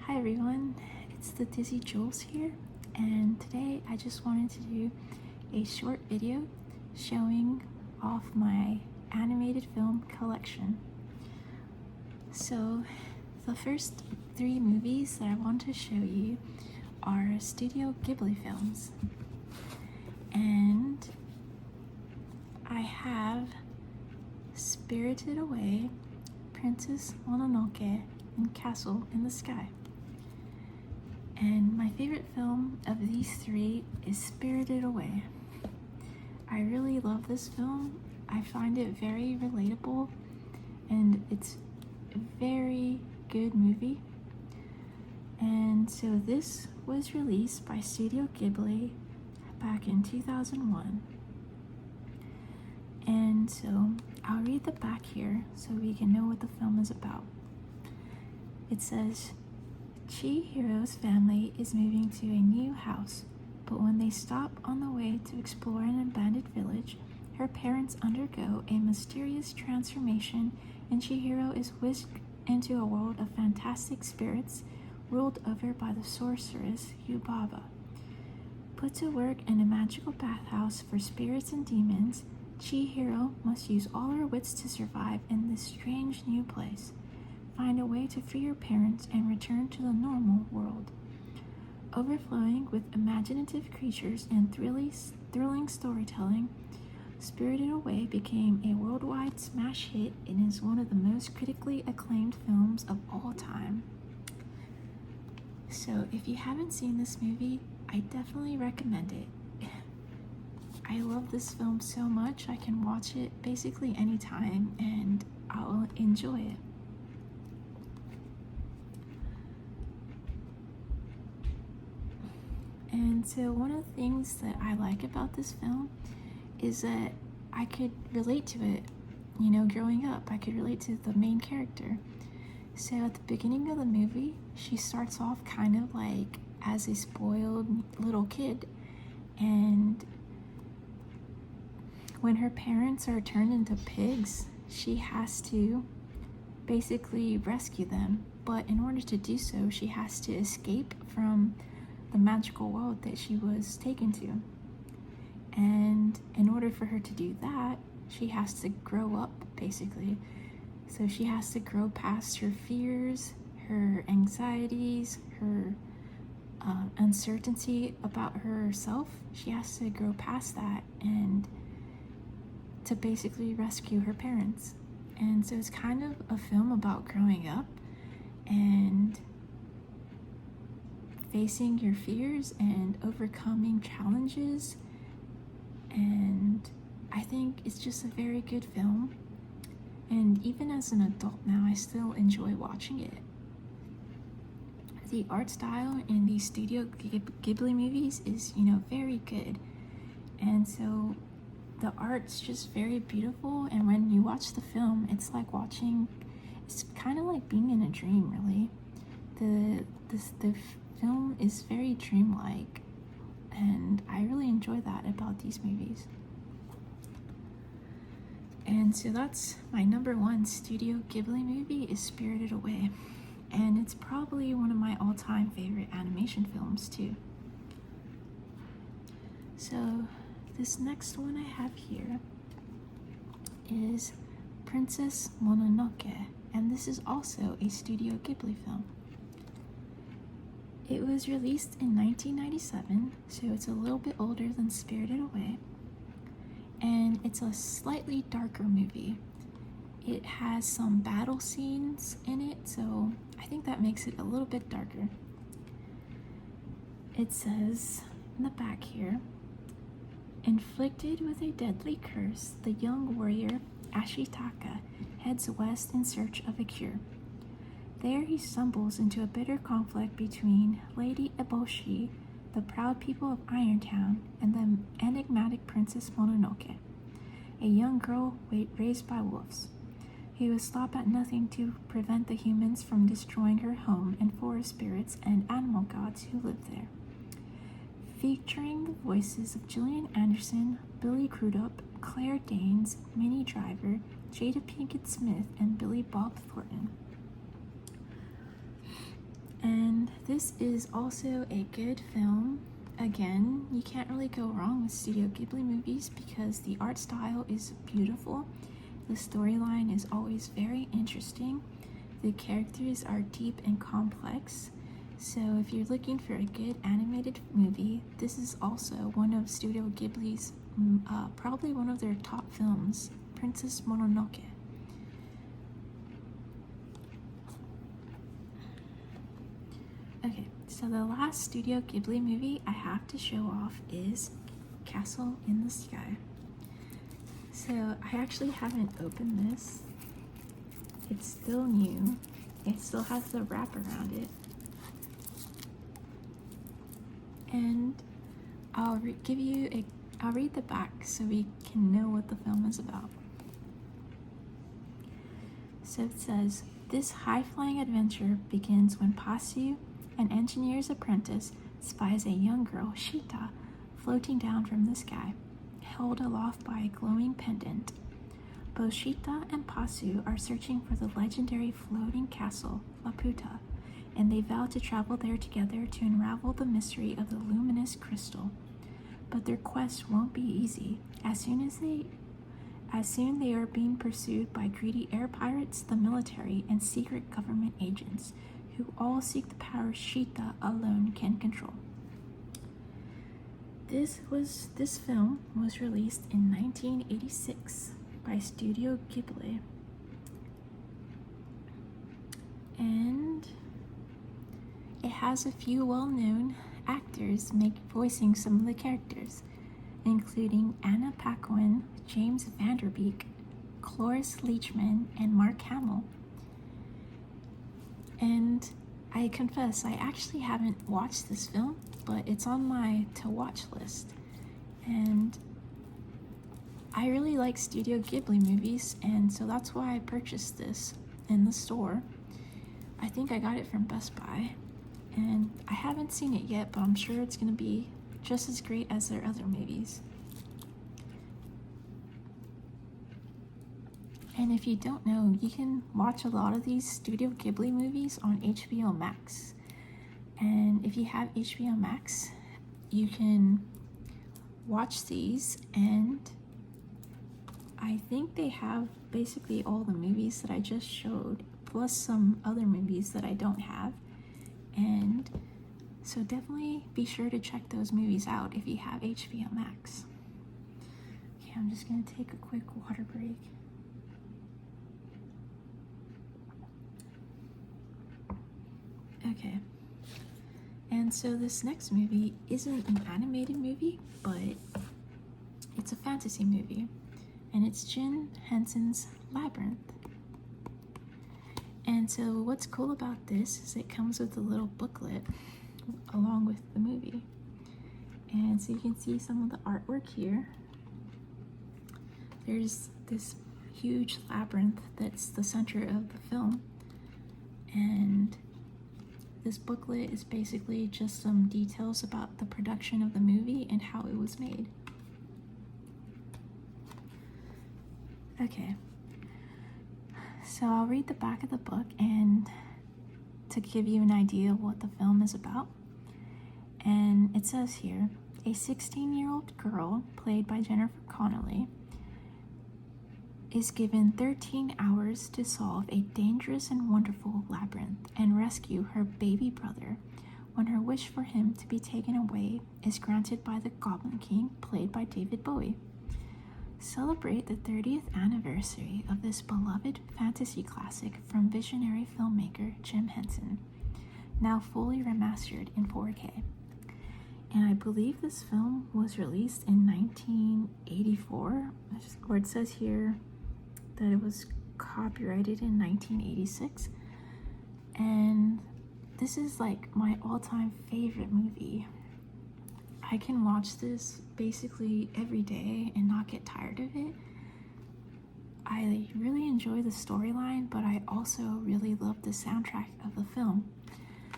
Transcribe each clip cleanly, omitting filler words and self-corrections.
Hi everyone, it's the Dizzy Jules here, and today I just wanted to do a short video showing off my animated film collection. So the first three movies that I want to show you are Studio Ghibli films, and I have Spirited Away, Princess Mononoke, and Castle in the Sky. And my favorite film of these three is Spirited Away. I really love this film. I find it very relatable and it's a very good movie. And so this was released by Studio Ghibli back in 2001. And so I'll read the back here so we can know what the film is about. It says, Chihiro's family is moving to a new house, but when they stop on the way to explore an abandoned village, her parents undergo a mysterious transformation and Chihiro is whisked into a world of fantastic spirits ruled over by the sorceress Yubaba. Put to work in a magical bathhouse for spirits and demons, Chihiro must use all her wits to survive in this strange new place. Find a way to free your parents and return to the normal world. Overflowing with imaginative creatures and thrilling storytelling, Spirited Away became a worldwide smash hit and is one of the most critically acclaimed films of all time. So if you haven't seen this movie, I definitely recommend it. I love this film so much, I can watch it basically anytime and I'll enjoy it. And so one of the things that I like about this film is that I could relate to it, growing up. I could relate to the main character. So at the beginning of the movie, she starts off kind of like as a spoiled little kid. And when her parents are turned into pigs, she has to basically rescue them. But in order to do so, she has to escape from the magical world that she was taken to. And in order for her to do that, she has to grow up, basically. So she has to grow past her fears, her anxieties, her uncertainty about herself. She has to grow past that and to basically rescue her parents. And so it's kind of a film about growing up and facing your fears and overcoming challenges, and I think it's just a very good film, and even as an adult now I still enjoy watching it. The art style in these Studio Ghibli movies is very good, and so the art's just very beautiful, and when you watch the film it's kind of like being in a dream, really. The film is very dreamlike, and I really enjoy that about these movies. And so that's my number one Studio Ghibli movie is Spirited Away, and it's probably one of my all-time favorite animation films too. So this next one I have here is Princess Mononoke, and this is also a Studio Ghibli film. It was released in 1997, so it's a little bit older than Spirited Away, and it's a slightly darker movie. It has some battle scenes in it, so I think that makes it a little bit darker. It says in the back here, inflicted with a deadly curse, the young warrior Ashitaka heads west in search of a cure. There he stumbles into a bitter conflict between Lady Eboshi, the proud people of Irontown, and the enigmatic Princess Mononoke, a young girl raised by wolves. He will stop at nothing to prevent the humans from destroying her home and forest spirits and animal gods who live there. Featuring the voices of Gillian Anderson, Billy Crudup, Claire Danes, Minnie Driver, Jada Pinkett Smith, and Billy Bob Thornton. And And this is also a good film. Again, you can't really go wrong with Studio Ghibli movies because the art style is beautiful, the storyline is always very interesting, the characters are deep and complex. So if you're looking for a good animated movie, this is also one of Studio Ghibli's, probably one of their top films, Princess Mononoke. Okay, so the last Studio Ghibli movie I have to show off is Castle in the Sky. So I actually haven't opened this. It's still new. It still has the wrap around it. And I'll read the back so we can know what the film is about. So it says, this high-flying adventure begins when Pasu, an engineer's apprentice, spies a young girl, Shita, floating down from the sky, held aloft by a glowing pendant. Both Shita and Pasu are searching for the legendary floating castle, Laputa, and they vow to travel there together to unravel the mystery of the luminous crystal. But their quest won't be easy. As soon they are being pursued by greedy air pirates, the military, and secret government agents, who all seek the power Shita alone can control. This film was released in 1986 by Studio Ghibli. And it has a few well-known actors voicing some of the characters, including Anna Paquin, James Van Der Beek, Cloris Leachman, and Mark Hamill. And I confess, I actually haven't watched this film, but it's on my to-watch list. And I really like Studio Ghibli movies, and so that's why I purchased this in the store. I think I got it from Best Buy, and I haven't seen it yet, but I'm sure it's going to be just as great as their other movies. And if you don't know, you can watch a lot of these Studio Ghibli movies on HBO Max. And if you have HBO Max, you can watch these, and I think they have basically all the movies that I just showed, plus some other movies that I don't have. And so definitely be sure to check those movies out if you have HBO Max. Okay, I'm just going to take a quick water break. Okay, and so this next movie isn't an animated movie, but it's a fantasy movie, and it's Jim Henson's Labyrinth. And so what's cool about this is it comes with a little booklet along with the movie. And so you can see some of the artwork here. There's this huge labyrinth that's the center of the film, and this booklet is basically just some details about the production of the movie and how it was made. Okay, so I'll read the back of the book and to give you an idea of what the film is about. And it says here, a 16-year-old girl, played by Jennifer Connelly, is given 13 hours to solve a dangerous and wonderful labyrinth and rescue her baby brother when her wish for him to be taken away is granted by the Goblin King, played by David Bowie. Celebrate the 30th anniversary of this beloved fantasy classic from visionary filmmaker Jim Henson, now fully remastered in 4K. And I believe this film was released in 1984, or it says here that it was copyrighted in 1986. And this is like my all-time favorite movie. I can watch this basically every day and not get tired of it. I really enjoy the storyline, but I also really love the soundtrack of the film.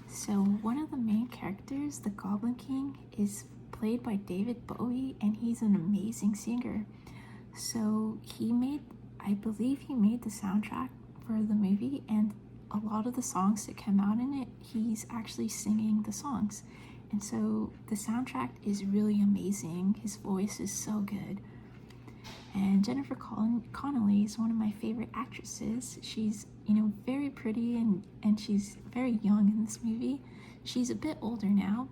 So one of the main characters, the Goblin King, is played by David Bowie, and he's an amazing singer. So I believe he made the soundtrack for the movie, and a lot of the songs that come out in it, he's actually singing the songs. And so the soundtrack is really amazing. His voice is so good. And Jennifer Connelly is one of my favorite actresses. She's, very pretty, and she's very young in this movie. She's a bit older now,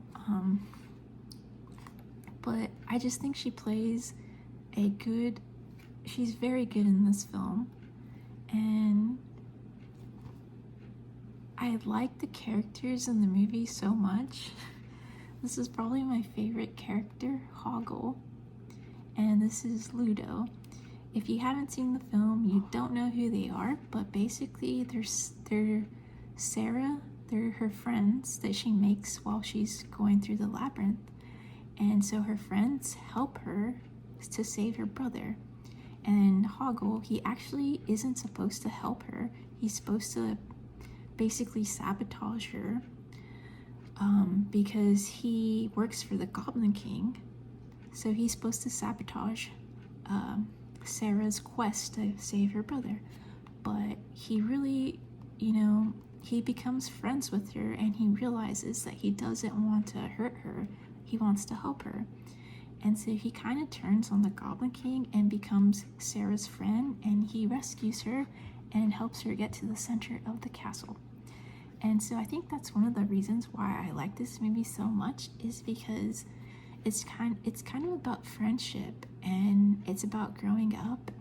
but I just think she plays she's very good in this film. And I like the characters in the movie so much. This is probably my favorite character, Hoggle, and this is Ludo. If you haven't seen the film, you don't know who they are, but basically they're Sarah, they're her friends that she makes while she's going through the labyrinth. And so her friends help her to save her brother. And Hoggle, he actually isn't supposed to help her. He's supposed to basically sabotage her because he works for the Goblin King. So he's supposed to sabotage Sarah's quest to save her brother. But he really, he becomes friends with her, and he realizes that he doesn't want to hurt her. He wants to help her. And so he kind of turns on the Goblin King and becomes Sarah's friend, and he rescues her and helps her get to the center of the castle. And so I think that's one of the reasons why I like this movie so much, is because it's kind of about friendship, and it's about growing up.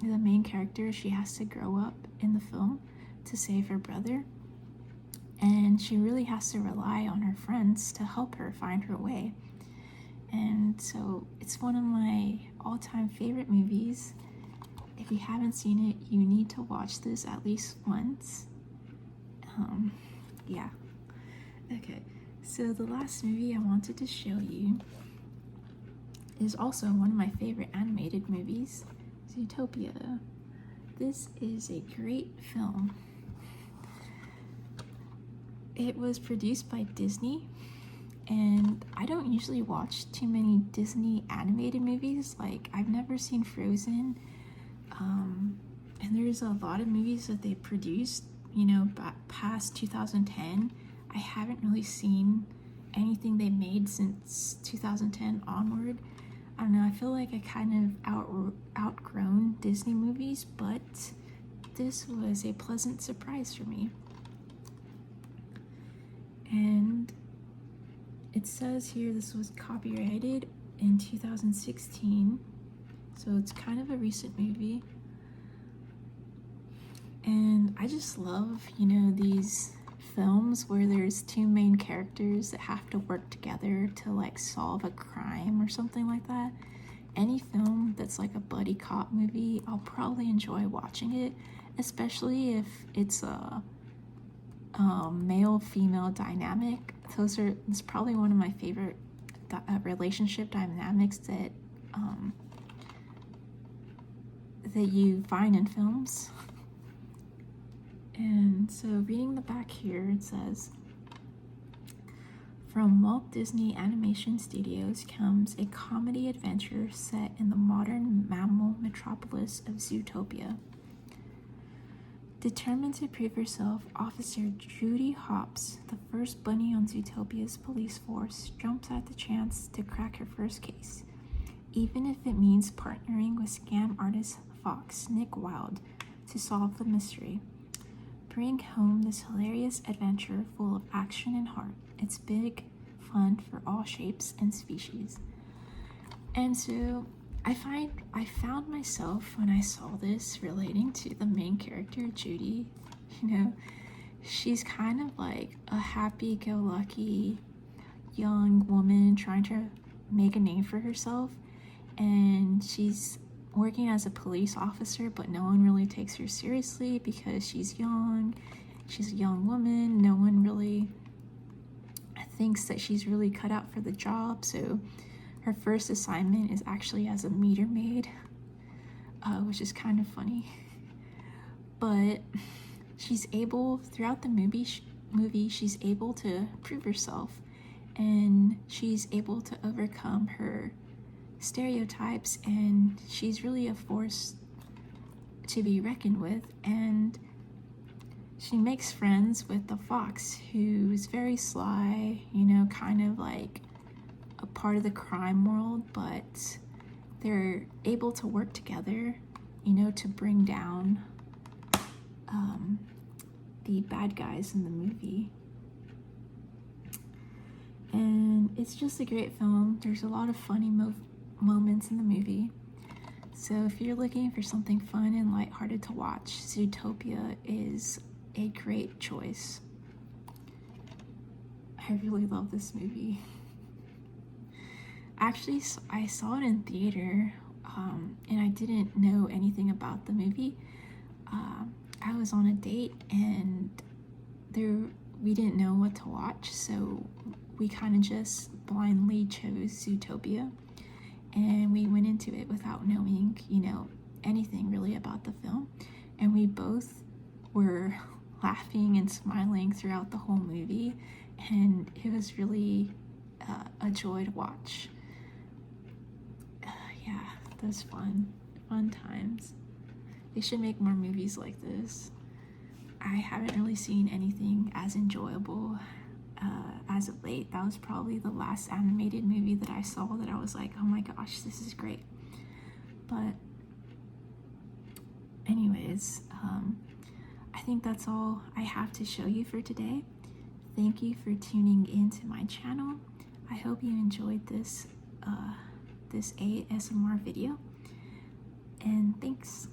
The main character, she has to grow up in the film to save her brother, and she really has to rely on her friends to help her find her way. And so it's one of my all-time favorite movies. If you haven't seen it, you need to watch this at least once. Yeah. Okay, so the last movie I wanted to show you is also one of my favorite animated movies, Zootopia. This is a great film. It was produced by Disney, and I don't usually watch too many Disney animated movies. Like, I've never seen Frozen, and there's a lot of movies that they produced, past 2010. I haven't really seen anything they made since 2010 onward. I don't know, I feel like I kind of outgrown Disney movies, but this was a pleasant surprise for me. And it says here this was copyrighted in 2016, so it's kind of a recent movie. And I just love, these films where there's two main characters that have to work together to like solve a crime or something like that. Any film that's like a buddy cop movie, I'll probably enjoy watching it, especially if it's a male-female dynamic. It's probably one of my favorite relationship dynamics that you find in films. And so reading the back here, it says, from Walt Disney Animation Studios comes a comedy adventure set in the modern mammal metropolis of Zootopia. Determined to prove herself, Officer Judy Hopps, the first bunny on Zootopia's police force, jumps at the chance to crack her first case, even if it means partnering with scam artist Fox Nick Wilde to solve the mystery. Bring home this hilarious adventure full of action and heart. It's big fun for all shapes and species. And so I found myself, when I saw this, relating to the main character, Judy. She's kind of like a happy-go-lucky young woman trying to make a name for herself, and she's working as a police officer, but no one really takes her seriously because she's young. She's a young woman. No one really thinks that she's really cut out for the job. So her first assignment is actually as a meter maid, which is kind of funny. But she's able, throughout the movie, she's able to prove herself, and she's able to overcome her stereotypes, and she's really a force to be reckoned with. And she makes friends with the fox, who's very sly, you know, kind of like a part of the crime world, but they're able to work together, you know, to bring down the bad guys in the movie. And it's just a great film. There's a lot of funny moments in the movie. So if you're looking for something fun and lighthearted to watch, Zootopia is a great choice. I really love this movie. Actually, I saw it in theater, and I didn't know anything about the movie. I was on a date, and we didn't know what to watch, so we kind of just blindly chose Zootopia, and we went into it without knowing, you know, anything really about the film, and we both were laughing and smiling throughout the whole movie, and it was really a joy to watch. Yeah, that was fun times. They should make more movies like this. I haven't really seen anything as enjoyable as of late. That was probably the last animated movie that I saw that I was like, oh my gosh, this is great. But anyways, I think that's all I have to show you for today. Thank you for tuning into my channel. I hope you enjoyed this ASMR video, and thanks.